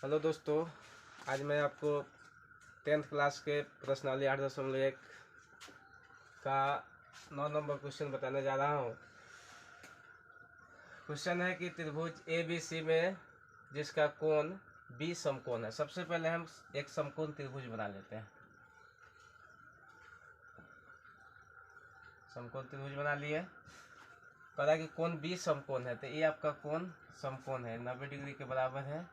Hello दोस्तों, आज मैं आपको 10th क्लास के प्रश्नावली 8.1 का 9 नंबर क्वेश्चन बताने जा रहा हूँ। क्वेश्चन है कि त्रिभुज ए बी सी में जिसका कोण बी समकोण है। सबसे पहले हम एक समकोण त्रिभुज बना लेते हैं। समकोण त्रिभुज बना लिए। कहा कि कोण बी समकोण है, तो ये आपका कोण समकोण है, 90 डिग्री के बराबर है।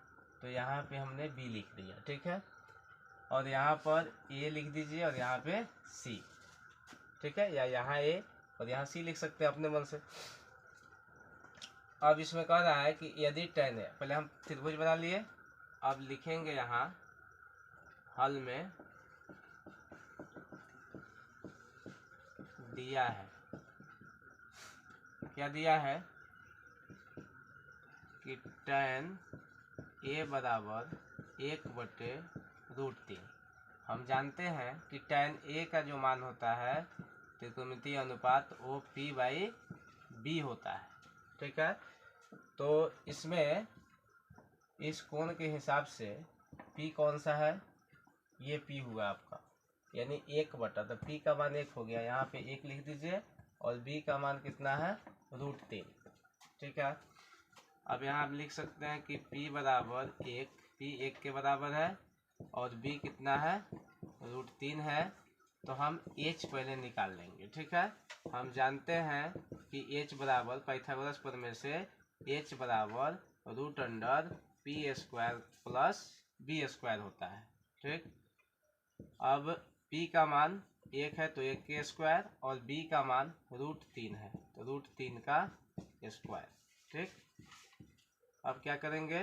तो यहाँ पे हमने बी लिख दिया, ठीक है। और यहाँ पर ए लिख दीजिए और यहाँ पे सी, ठीक है। या यहाँ ए और यहाँ सी लिख सकते हैं अपने मन से। अब इसमें कह रहा है कि यदि tan है, पहले हम त्रिभुज बना लिए। अब लिखेंगे यहाँ हल में दिया है, क्या दिया है कि tan a बराबर 1/√3। हम जानते हैं कि tan a का जो मान होता है त्रिकोणमितीय अनुपात वो p/b होता है, ठीक है। तो इसमें इस कोण के हिसाब से p कौन सा है, ये p हुआ आपका, यानी 1/, तो p का मान 1 हो गया। यहाँ पे 1 लिख दीजिए और b का मान कितना है, √3, ठीक है। अब यहाँ आप लिख सकते हैं कि p बराबर 1, p 1 के बराबर है और b कितना है, √3 है। तो हम h पहले निकाल लेंगे, ठीक है। हम जानते हैं कि h बराबर पाइथागोरस प्रमेय से h बराबर √p² प्लस b² होता है, ठीक। अब p का मान 1 है तो 1 के स्क्वायर और b का मान √3 है तो √3 का स्क्वायर, ठीक। अब क्या करेंगे,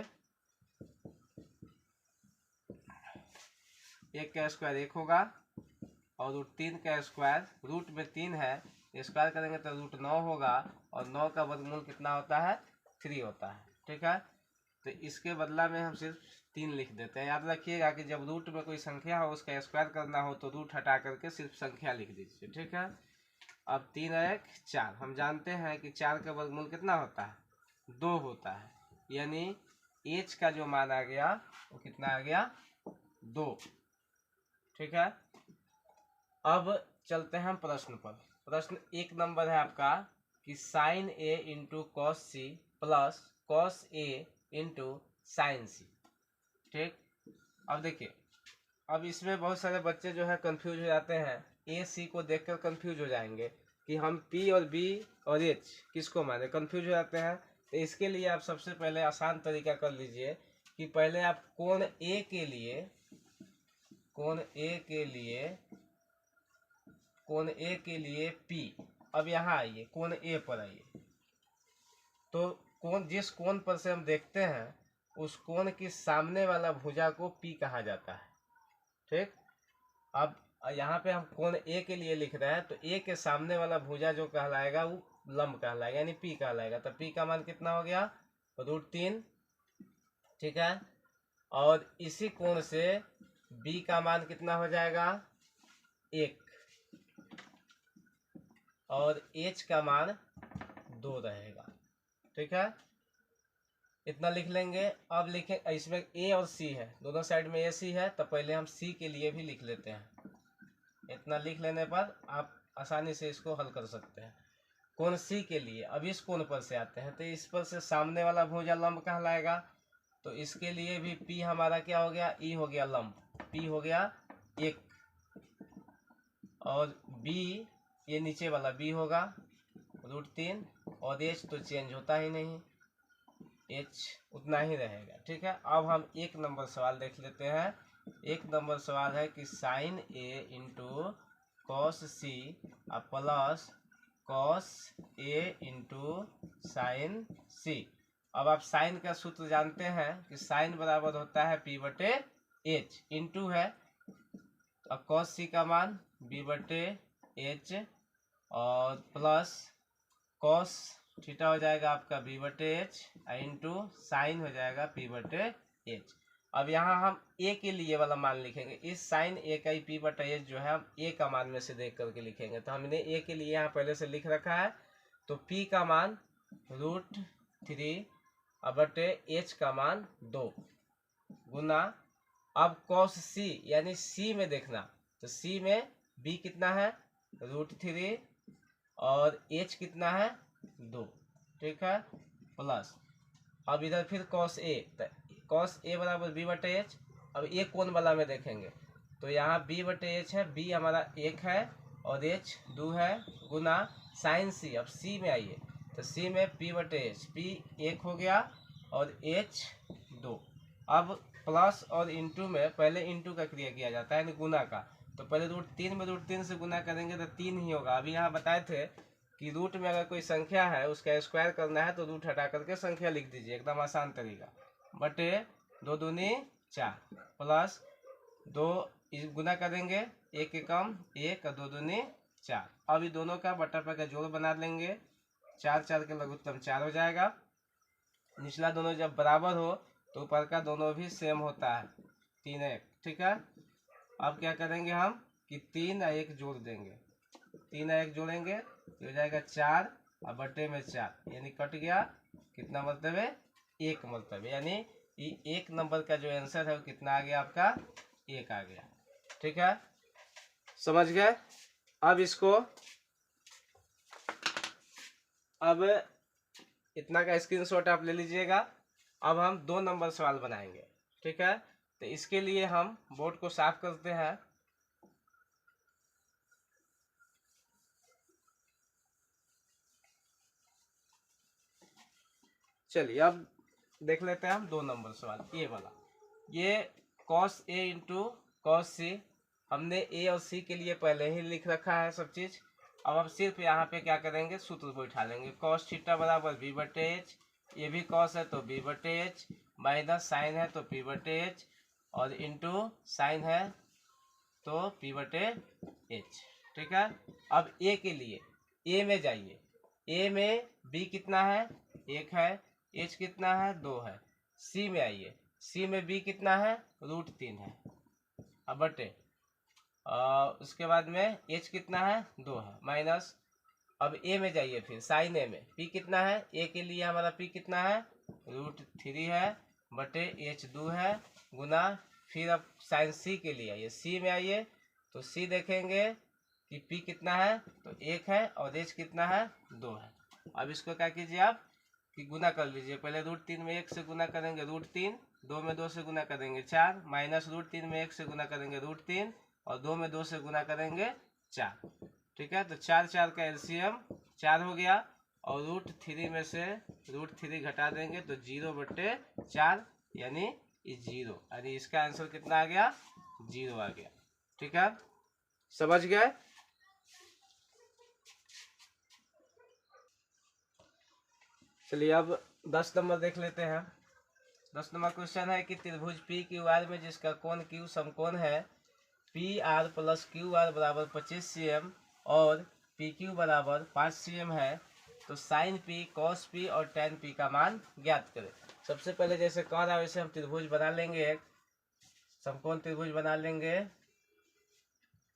1 का स्क्वायर 1 होगा और √3 का स्क्वायर, रूट में 3 है, स्क्वायर करेंगे तो √9 होगा और 9 का वर्गमूल कितना होता है, 3 होता है, ठीक है। तो इसके बदला में हम सिर्फ 3 लिख देते हैं। याद रखिएगा कि जब रूट में कोई संख्या हो उसका स्क्वायर करना हो तो रूट हटा करके सिर्फ संख्या लिख दीजिए, ठीक है। अब 3 और 1 4। हम जानते हैं कि 4 का वर्गमूल कितना होता है, 2 होता है, यानी h का जो मान आ गया वो कितना आ गया, 2, ठीक है। अब चलते हैं हम प्रश्न पर। प्रश्न 1 नंबर है आपका कि sin a into cos C plus cos a into sine C, ठीक। अब देखिए, अब इसमें बहुत सारे बच्चे जो है कंफ्यूज हो जाते हैं, ए सी को देखकर कंफ्यूज हो जाएंगे कि हम पी और बी और एच किसको माने, कंफ्यूज हो जाते हैं। तो इसके लिए आप सबसे पहले आसान तरीका कर लीजिए कि पहले आप कोण ए के लिए P, अब यहाँ आइए कोण ए पर आइए। तो कोण, जिस कोण पर से हम देखते हैं उस कोण के सामने वाला भुजा को P कहा जाता है, ठीक। अब यहाँ पे हम कोण ए के लिए लिख रहे हैं तो ए के सामने वाला भुजा जो कहलाएगा वो लंब कहलाएगा, यानी P कहलाएगा। तो P का मान कितना हो गया, √3, ठीक है। और इसी कोण से B का मान कितना हो जाएगा, 1, और H का मान 2 रहेगा, ठीक है। इतना लिख लेंगे। अब लिखें, इसमें A और C है, दोनों साइड में AC है, तो पहले हम C के लिए भी लिख लेते हैं। इतना लिख लेने पर आप आसानी से इसको हल कर सकते हैं। कोण C के लिए अब इस कोण पर से आते हैं तो इस पर से सामने वाला भुजा लंब कहलाएगा। तो इसके लिए भी P हमारा क्या हो गया, E हो गया लंब, P हो गया 1, और B ये नीचे वाला B होगा √3, और H तो चेंज होता ही नहीं, H उतना ही रहेगा, ठीक है। अब हम 1 नंबर सवाल देख लेते हैं। 1 नंबर सवाल है कि sine A into cos C plus cos A into sine C. अब आप साइन का सूत्र जानते हैं कि साइन बराबर होता है P/H, इंटू है तो कॉस सी का मान B/H और प्लस कॉस थीटा हो जाएगा आपका B/H इंटू साइन हो जाएगा P/H। अब यहाँ हम a के लिए वाला मान लिखेंगे, इस साइन a का ही P/H जो है हम a का मान में से देख करके लिखेंगे। तो हमने a के लिए यहाँ पहले से लिख रखा है, तो p का मान √3 H का मान 2, गुना, अब कॉस सी यानी सी में देखना, तो सी में बी कितना है √3 और एच कितना है 2, ठीक है, प्लस अब इधर फिर कॉस ए, कॉस ए बराबर बी बटे एच। अब ए कौन वाला में देखेंगे, तो यहाँ बी बटे एच है, बी हमारा 1 है और एच 2 है, गुना साइन सी, अब सी में आइए तो सी में पी बटे एच, पी 1 हो गया और एच 2। अब प्लस और इंटू में पहले इंटू का क्रिया किया जाता है यानी गुना का, तो पहले √3 में √3 से गुना करेंगे तो 3 ही होगा। अभी यहाँ बताए थे कि रूट में अगर कोई संख्या है उसका स्क्वायर करना है तो रूट हटा करके संख्या लिख दीजिए, एकदम आसान तरीका, बटे 2 दूनी 4 प्लस 2 गुना करेंगे 1 के कम 1 और 2 दूनी 4। अब ये दोनों का बटा पर का जोड़ बना लेंगे, 4 4 के लघुत्तम 4 हो जाएगा, निचला दोनों जब बराबर हो तो ऊपर का दोनों भी सेम होता है 3 1, ठीक है। अब क्या करेंगे हम कि 3 और 1 जोड़ देंगे, 3 और 1 जोड़ेंगे तो हो जाएगा 4 और बटे में 4 यानी कट गया, कितना मतलब है 1 मतलब, यानी ये 1 नंबर का जो आंसर है वो कितना आ गया आपका 1 आ गया, ठीक है, समझ गए। अब इसको अब इतना का स्क्रीनशॉट आप ले लीजिएगा। अब हम 2 नंबर सवाल बनाएंगे, ठीक है, तो इसके लिए हम बोर्ड को साफ करते हैं। चलिए अब देख लेते हैं हम 2 नंबर सवाल, ये वाला, ये cos a इंटू कॉस सी, हमने ए और सी के लिए पहले ही लिख रखा है सब चीज। अब हम सिर्फ यहाँ पे क्या करेंगे सूत्र को उठा लेंगे, cos थीटा बराबर b बटे एच, ये भी cos है तो b बटे एच, माइनस साइन है तो p बटे एच और इंटू साइन है तो p बटे एच, ठीक है। अब a के लिए a में जाइए, a में b कितना है 1 है, h कितना है 2 है, c में आइए, c में b कितना है √3 है, अब बटे उसके बाद में h कितना है 2 है, माइनस अब a में जाइए, फिर साइन a में p कितना है, a के लिए हमारा p कितना है √3 है बटे h 2 है, गुना फिर अब साइन c के लिए आइए, c में आइए तो c देखेंगे कि p कितना है तो 1 है और h कितना है 2 है। अब इसको क्या कीजिए आप कि गुना कर लीजिए, पहले √3 में 1 से गुना करेंगे √3, 2 में 2 से गुना करेंगे 4, माइनस √3 में 1 से गुना करेंगे √3 और 2 में 2 से गुना करेंगे 4, ठीक है। तो 4 4 का एलसीएम 4 हो गया और √3 में से √3 घटा देंगे तो 0 बटे 4 यानी 0, यानी इसका आंसर कितना आ गया 0 आ गया, ठीक है, समझ गए। चलिए अब 10 नंबर देख लेते हैं। 10 नंबर क्वेश्चन है कि त्रिभुज पी क्यू आर में जिसका कोण क्यू समकोण है P R plus Q are बराबर 25 cm और पी क्यू बराबर 5 cm है, तो साइन पी कॉस पी और टेन पी का मान ज्ञात करें। सबसे पहले जैसे कह रहा है वैसे हम त्रिभुज बना लेंगे, एक समकोण त्रिभुज बना लेंगे,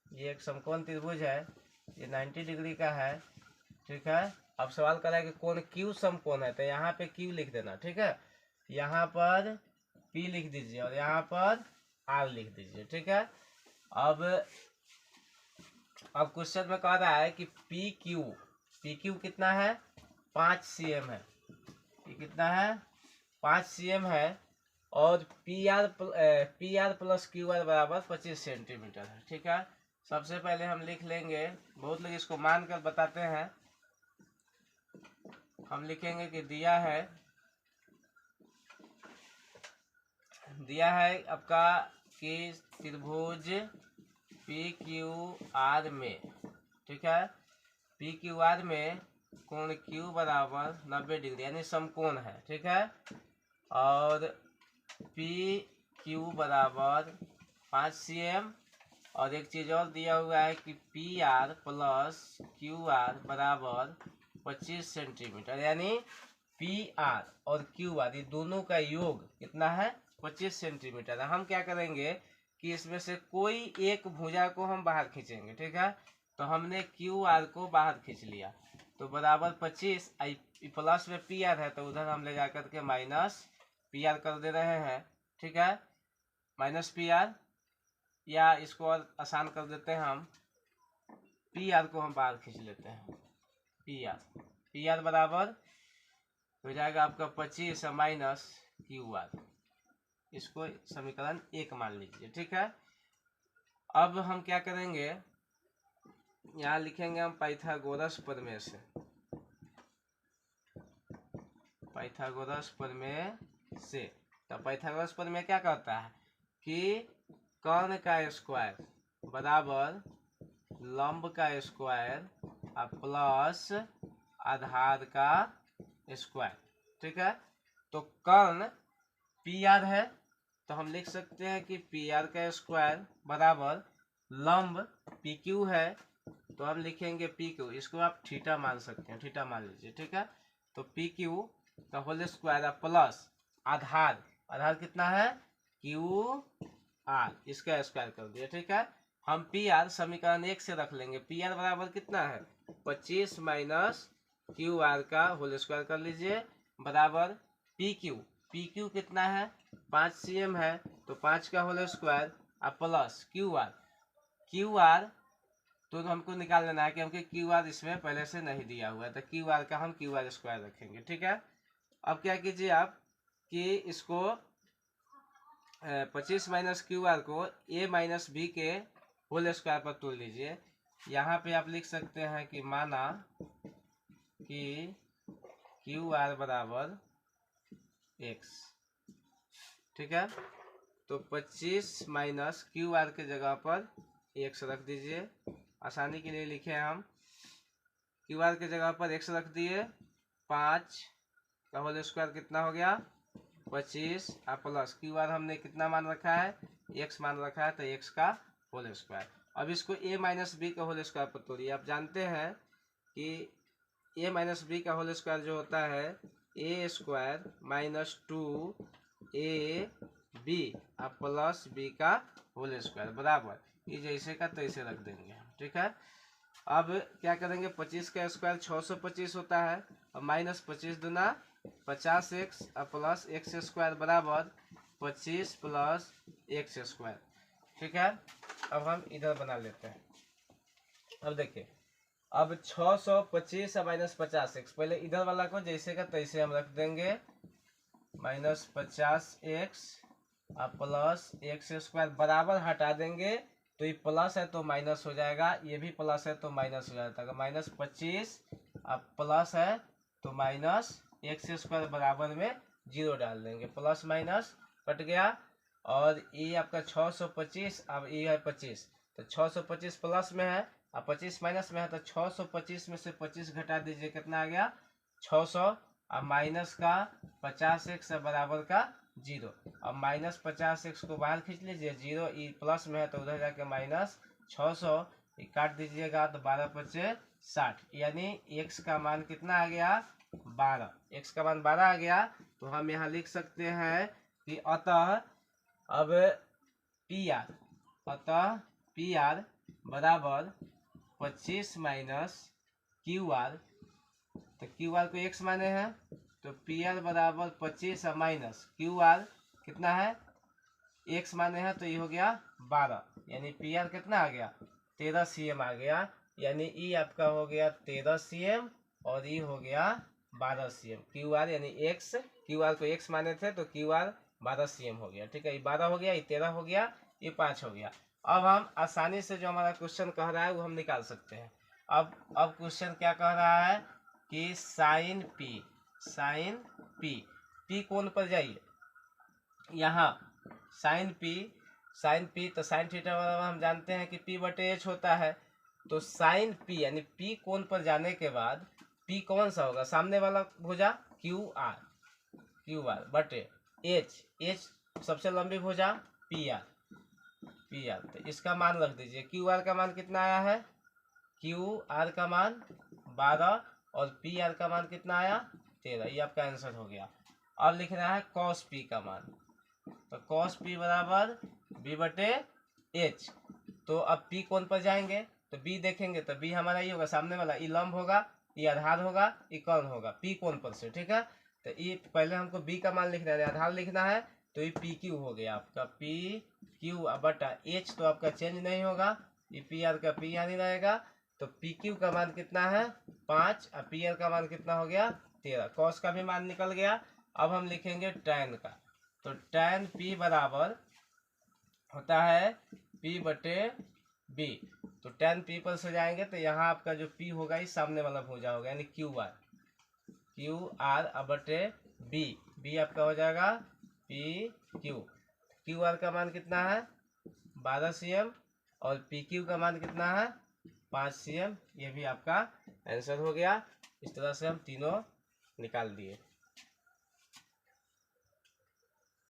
ये एक समकोण त्रिभुज है, ये 90 डिग्री का है, ठीक है। अब सवाल कर रहा है कि कोण क्यू समकोण है, तो यहाँ पे क्यू लिख देना, ठीक है, यहाँ पर P लिख दीजिए और यहाँ पर R लिख दीजिए, ठीक है। अब क्वेश्चन में कह रहा है कि पी क्यू कितना है 5 cm है, ये कितना है 5 cm है और P R plus Q are बराबर 25 सेंटीमीटर है, ठीक है। सबसे पहले हम लिख लेंगे, बहुत लोग इसको मान कर बताते हैं, हम लिखेंगे कि दिया है आपका कि त्रिभुज पी क्यू आर में, ठीक है, पी क्यू आर में कोण क्यू बराबर 90 डिग्री यानी समकोण है, ठीक है, और पी क्यू बराबर 5 cm और एक चीज और दिया हुआ है कि P R plus Q are बराबर 25 सेंटीमीटर, यानी पी आर और क्यू आर ये दोनों का योग कितना है 25 सेंटीमीटर। हम क्या करेंगे कि इसमें से कोई एक भुजा को हम बाहर खींचेंगे, ठीक है, तो हमने क्यू आर को बाहर खींच लिया तो बराबर 25, प्लस में पी आर है तो उधर हम ले जाकर के माइनस पी आर कर दे रहे हैं, ठीक है, माइनस पी आर, या इसको और आसान कर देते हैं हम, पी आर को हम बाहर खींच लेते हैं, पी आर बराबर हो जाएगा आपका 25 माइनस क्यू आर। इसको समीकरण 1 मान लीजिए। ठीक है, अब हम क्या करेंगे, यहाँ लिखेंगे हम पाइथागोरस प्रमेय से, पाइथागोरस प्रमेय से। तो पाइथागोरस प्रमेय क्या कहता है कि कर्ण का स्क्वायर बराबर लंब का स्क्वायर प्लस आधार का स्क्वायर। ठीक है, तो कर्ण पी आर है, तो हम लिख सकते हैं कि पी आर का स्क्वायर बराबर लंब पी क्यू है, तो हम लिखेंगे पी क्यू, इसको आप थीटा मान सकते हैं, थीटा मान लीजिए। ठीक है, तो पी क्यू का होल स्क्वायर प्लस आधार, आधार कितना है क्यू आर, इसका स्क्वायर कर दिया। ठीक है, हम पी आर समीकरण 1 से रख लेंगे, पी आर बराबर कितना है 25 माइनस क्यू आर का होल स्क्वायर कर लीजिए, बराबर पी क्यू कितना है 5 cm है, तो 5 का whole square plus Q R तो हमको निकाल लेना है क्योंकि क्यू आर इसमें पहले से नहीं दिया हुआ है, तो क्यू आर का हम क्यू आर स्क्वायर रखेंगे। ठीक है, अब क्या कीजिए आप कि इसको 25 माइनस क्यू आर को ए माइनस बी के होल स्क्वायर पर तोड़ लीजिए। यहाँ पे आप लिख सकते हैं कि माना कि क्यू आर बराबर एक्स। ठीक है, तो 25 माइनस क्यू आर के जगह पर एक्स रख दीजिए, आसानी के लिए लिखे हम, क्यू आर के जगह पर एक्स रख दिए, 5 का होल स्क्वायर कितना हो गया 25 प्लस क्यू आर हमने कितना मान रखा है एक्स मान रखा है, तो एक्स का होल स्क्वायर। अब इसको ए माइनस बी का होल स्क्वायर पर तोड़िए। आप जानते हैं कि ए माइनस बी का होल स्क्वायर जो होता है A square minus 2 B plus B का होल स्क्वायर बराबर ये जैसे का तैसे रख देंगे। ठीक है, अब क्या करेंगे 25 का स्क्वायर 625 होता है, और माइनस 25 दूना 50x प्लस एक्स स्क्वायर बराबर 25 प्लस एक्स स्क्वायर। ठीक है, अब हम इधर बना लेते हैं। अब देखिए, अब 625 माइनस 50x, पहले इधर वाला को जैसे का तैसे हम रख देंगे, minus 50x plus x square बराबर हटा देंगे, तो ये प्लस है तो माइनस हो जाएगा, ये भी प्लस है तो माइनस हो जाता है, माइनस 25 प्लस है तो माइनस एक्स स्क्वायर बराबर में 0 डाल देंगे, प्लस माइनस कट गया, और ये आपका 625, अब ये है 25, तो 625 प्लस में है और 25 माइनस में है, तो 625 में से 25 घटा दीजिए, कितना आ गया 600, और माइनस का 50x बराबर का 0, अब माइनस 50x को बाहर खींच लीजिए, 0 ई प्लस में है तो उधर जाके माइनस 600 काट दीजिएगा, तो 12 पचे 60, यानी x का मान कितना आ गया 12, x का मान 12 आ गया। तो हम यहाँ लिख सकते हैं कि अतः अब पी आर बराबर 25 माइनस क्यू आर, तो क्यू आर को x माने हैं, तो पी आर बराबर 25 माइनस क्यू आर कितना है x माने हैं, तो ये हो गया 12, यानी पी आर कितना आ गया 13 cm आ गया, यानी ई आपका हो गया 13 cm और ई हो गया 12 cm। क्यू आर यानी x, क्यू आर को x माने थे तो क्यू आर 12 cm हो गया। ठीक है, ये 12 हो गया, ये 13 हो गया, ये 5 हो गया। अब हम आसानी से जो हमारा क्वेश्चन कह रहा है वो हम निकाल सकते हैं। अब क्वेश्चन क्या कह रहा है कि साइन पी कोण पर जाइए, यहाँ साइन पी तो साइन थीटा बराबर हम जानते हैं कि पी बटे एच होता है, तो साइन पी यानी पी कोण पर जाने के बाद पी कौन सा होगा सामने वाला भुजा क्यू आर बटे एच सबसे लंबी भुजा पी आर, तो इसका मान रख दीजिए। क्यू आर का मान कितना आया है, क्यू आर का मान 12 और पी आर का मान कितना आया 13, ये आपका आंसर हो गया। अब लिखना है कॉस पी का मान, तो कॉस पी बराबर बी बटे एच, तो अब पी कोण पर जाएंगे तो बी देखेंगे, तो बी हमारा ये होगा सामने वाला, ई लंब होगा, ये आधार होगा, ये कर्ण होगा पी कोण पर से। ठीक है, तो ये पहले हमको बी का मान लिखना है, आधार लिखना है, तो ये पी क्यू हो गया आपका, पी क्यू बटा एच तो आपका चेंज नहीं होगा, ये पी आर का पी आर ही रहेगा। तो पी क्यू का मान कितना है 5 और पी आर का मान कितना हो गया 13। कॉस का भी मान निकल गया। अब हम लिखेंगे टैन का, तो टैन पी बराबर होता है पी बटे बी। तो टैन पी पर से जाएंगे तो यहाँ आपका जो पी होगा ये सामने वाला भुजा होगा यानी क्यू आर बटे बी, बी आपका हो जाएगा पी क्यू। क्यू आर का मान कितना है 12 cm और पी क्यू का मान कितना है 5 cm। ये भी आपका आंसर हो गया। इस तरह से हम तीनों निकाल दिए।